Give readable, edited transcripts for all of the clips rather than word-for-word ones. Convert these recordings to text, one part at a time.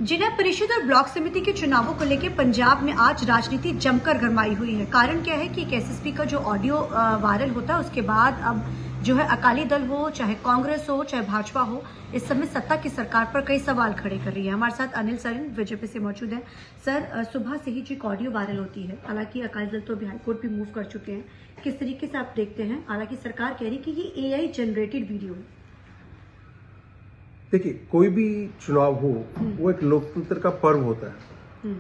जिला परिषद और ब्लॉक समिति के चुनावों को लेकर पंजाब में आज राजनीति जमकर गरमाई हुई है। कारण क्या है कि एक एसएसपी का जो ऑडियो वायरल होता है उसके बाद अब जो है अकाली दल हो, चाहे कांग्रेस हो, चाहे भाजपा हो, इस समय सत्ता की सरकार पर कई सवाल खड़े कर रही है। हमारे साथ अनिल सरीन बीजेपी से मौजूद है। सर, सुबह से ही जो एक ऑडियो वायरल होती है, हालांकि अकाली दल तो अभी हाईकोर्ट भी मूव कर चुके हैं, किस तरीके से आप देखते हैं? हालांकि सरकार कह रही कि ये एआई जनरेटेड वीडियो है। देखिए, कोई भी चुनाव हो वो एक लोकतंत्र का पर्व होता है।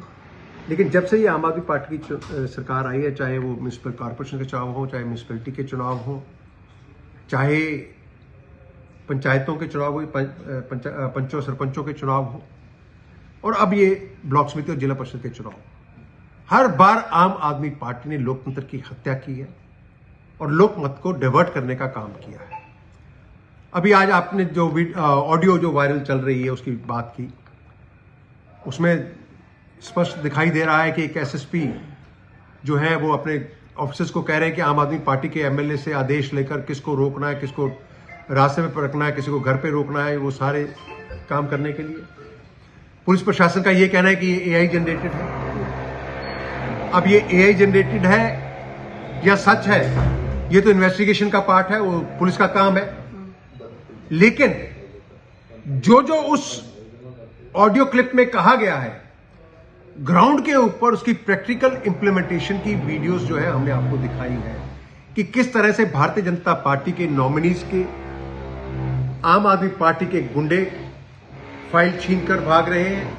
लेकिन जब से ये आम आदमी पार्टी की सरकार आई है, चाहे वो म्यूनिसिपल कॉर्पोरेशन के चुनाव हो, चाहे म्यूनिसिपैलिटी के चुनाव हो, चाहे पंचायतों के चुनाव हो, पंचों सरपंचों के चुनाव हो, और अब ये ब्लॉक समिति और जिला परिषद के चुनाव, हर बार आम आदमी पार्टी ने लोकतंत्र की हत्या की है और लोकमत को डाइवर्ट करने का काम किया है। अभी आज आपने जो ऑडियो जो वायरल चल रही है उसकी बात की, उसमें स्पष्ट दिखाई दे रहा है कि एक एसएसपी जो है वो अपने ऑफिसर्स को कह रहे हैं कि आम आदमी पार्टी के एमएलए से आदेश लेकर किसको रोकना है, किसको रास्ते में रखना है, किसी को घर पे रोकना है, वो सारे काम करने के लिए पुलिस प्रशासन का ये कहना है कि ये एआई जनरेटेड है। अब ये एआई जनरेटेड है या सच है, ये तो इन्वेस्टिगेशन का पार्ट है, वो पुलिस का काम है। लेकिन जो उस ऑडियो क्लिप में कहा गया है, ग्राउंड के ऊपर उसकी प्रैक्टिकल इंप्लीमेंटेशन की वीडियोस जो है हमने आपको दिखाई है कि किस तरह से भारतीय जनता पार्टी के नॉमिनीज के, आम आदमी पार्टी के गुंडे फाइल छीनकर भाग रहे हैं,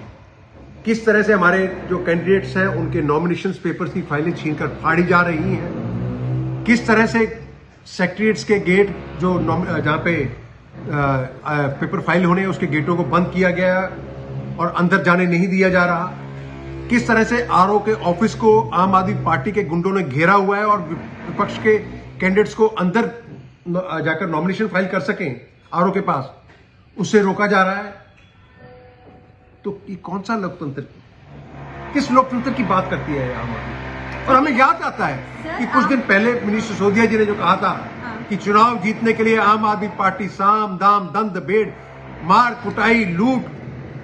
किस तरह से हमारे जो कैंडिडेट्स हैं उनके नॉमिनेशन पेपर्स की फाइलें छीनकर फाड़ी जा रही हैं, किस तरह से सेक्रेटरीट्स के गेट जो जहां पे पेपर फाइल होने उसके गेटों को बंद किया गया और अंदर जाने नहीं दिया जा रहा, किस तरह से आरओ के ऑफिस को आम आदमी पार्टी के गुंडों ने घेरा हुआ है और विपक्ष के कैंडिडेट्स को अंदर जाकर नॉमिनेशन फाइल कर सकें आरओ के पास, उससे रोका जा रहा है। तो ये कौन सा लोकतंत्र, किस लोकतंत्र की बात करती है आम आदमी? और हमें याद आता है कि कुछ दिन पहले मिनिस्टर सिसोदिया जी ने जो कहा था कि चुनाव जीतने के लिए आम आदमी पार्टी साम दाम दंड भेद, मार कुटाई, लूट,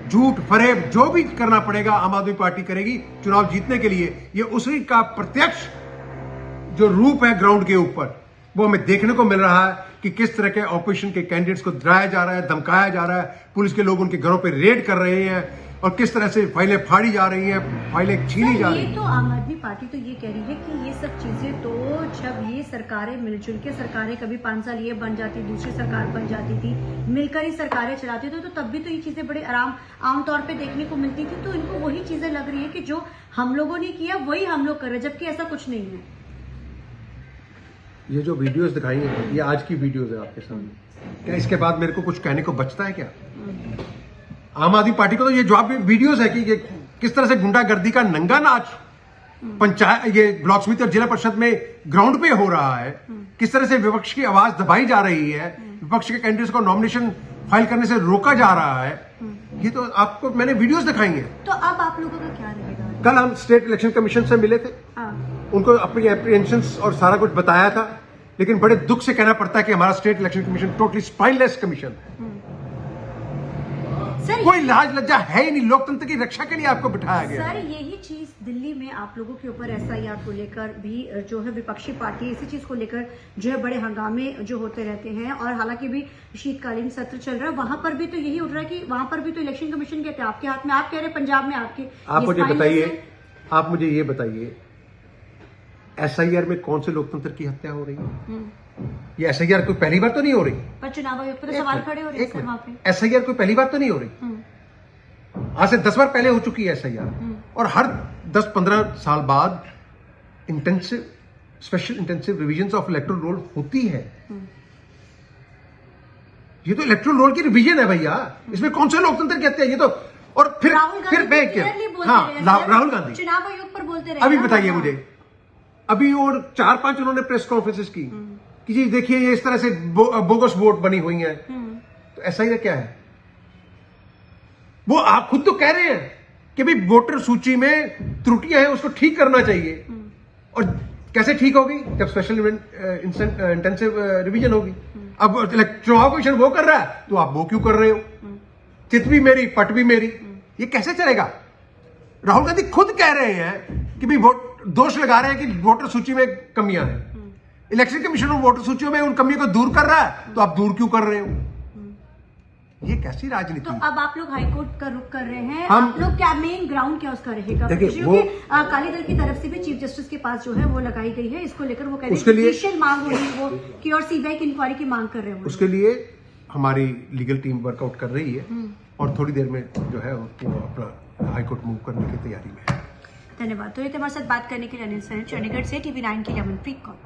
झूठ फरेब, जो भी करना पड़ेगा आम आदमी पार्टी करेगी चुनाव जीतने के लिए। ये उसी का प्रत्यक्ष जो रूप है ग्राउंड के ऊपर, वो हमें देखने को मिल रहा है कि किस तरह के ऑपोजिशन के कैंडिडेट्स को डराया जा रहा है, धमकाया जा रहा है, पुलिस के लोग उनके घरों पर रेड कर रहे हैं और किस तरह से फाइलें फाड़ी जा रही हैं, फाइलें छीनी जा रही हैं। तो आम आदमी पार्टी तो ये कह रही है कि ये सब चीजें तो जब ये सरकारें मिलजुल के सरकारें कभी 5 साल ये बन जाती, दूसरी सरकार बन जाती थी, मिलकर ही सरकारें चलाती थी, तो तब भी तो ये चीजें बड़े आमतौर पे देखने को मिलती थी। तो इनको वही चीजें लग रही है कि जो हम लोगों ने किया वही हम लोग कर रहे हैं, जबकि ऐसा कुछ नहीं है। ये जो वीडियोस दिखाई हैं, ये आज की वीडियोस है आपके सामने। क्या इसके बाद मेरे को कुछ कहने को बचता है क्या? आम आदमी पार्टी को तो ये जवाब वीडियोस है कि ये किस तरह से गुंडागर्दी का नंगा नाच पंचायत, ये ब्लॉक समिति और जिला परिषद में ग्राउंड पे हो रहा है, किस तरह से विपक्ष की आवाज दबाई जा रही है, विपक्ष के कैंडिडेट्स को नॉमिनेशन फाइल करने से रोका जा रहा है। ये तो आपको मैंने वीडियोस दिखाई हैं। तो अब आप लोगों का क्या रहेगा? कल हम स्टेट इलेक्शन कमीशन से मिले थे, उनको अपनी एप्रीहेंशंस और सारा कुछ बताया था, लेकिन बड़े दुख से कहना पड़ता है कि हमारा state election commission totally spineless commission है। कोई लाज लज्जा है ही नहीं, लोकतंत्र की रक्षा के लिए आपको बिठाया गया। सर, यही चीज दिल्ली में आप लोगों के ऊपर एसआईआर को लेकर भी जो है विपक्षी पार्टी इसी चीज को लेकर जो है बड़े हंगामे जो होते रहते हैं, और हालांकि भी शीतकालीन सत्र चल रहा है, वहां पर भी तो यही उठ रहा है कि वहां पर भी तो इलेक्शन कमीशन कहते हैं आपके हाथ में, आप कह रहे हैं पंजाब में आपके। आप मुझे ये बताइए एसआईआर में कौन से लोकतंत्र की हत्या हो रही है? ये एसआईआर कोई पहली बार तो नहीं हो रही, पर चुनाव आयोग पर सवाल खड़े हो रहे हैं वहां पे। एसआईआर कोई पहली बार तो नहीं हो रही, आज से 10 बार पहले हो चुकी है एसआईआर, और हर 10-15 साल बाद special intensive revision of electoral roll होती है। ये तो इलेक्टोरल रोल की रिविजन है भैया, इसमें कौन से लोकतंत्र कहते हैं? ये तो और फिर राहुल गांधी चुनाव आयोग पर बोलते रहे। अभी बताइए मुझे, अभी और 4-5 उन्होंने प्रेस कॉन्फ्रेंसेस की कि जी देखिए ये इस तरह से बोगस वोट बनी हुई है। तो ऐसा ही क्या है? वो आप खुद तो कह रहे हैं कि भाई वोटर सूची में त्रुटियां हैं, उसको ठीक करना चाहिए। और कैसे ठीक होगी? जब स्पेशल इंटेंसिव रिवीजन होगी। अब चुनाव कमीशन वो कर रहा है तो आप वो क्यों कर रहे हो? चित भी मेरी पट भी मेरी। ये कैसे चलेगा? राहुल गांधी खुद कह रहे हैं कि भाई दोष लगा रहे हैं कि वोटर सूची में कमियां हैं। इलेक्शन कमीशन वोटर सूचियों में उन कमियों को दूर कर रहा है, तो आप दूर क्यों कर रहे हो? ये कैसी राजनीति? तो अब आप लोग हाईकोर्ट का रुख कर रहे हैं, हम आप लोग क्या मेन ग्राउंड क्या उसका रहेगा? देखिए, वो अकाली दल की तरफ से भी चीफ जस्टिस के पास जो है वो लगाई गई है, इसको लेकर वो कह रहे हैं उसके लिए स्पेशल मांग हो रही है, वो कि और सीबीआई की इंक्वायरी की मांग कर रहे हैं। उसके लिए हमारी लीगल टीम वर्कआउट कर रही है और थोड़ी देर में जो है वो अपना हाईकोर्ट मूव करने की तैयारी में है। धन्यवाद। तो ये हमारे साथ बात करने के लिए अनिल सैन चंडीगढ़ से TV9 की रमनप्रीत कौर।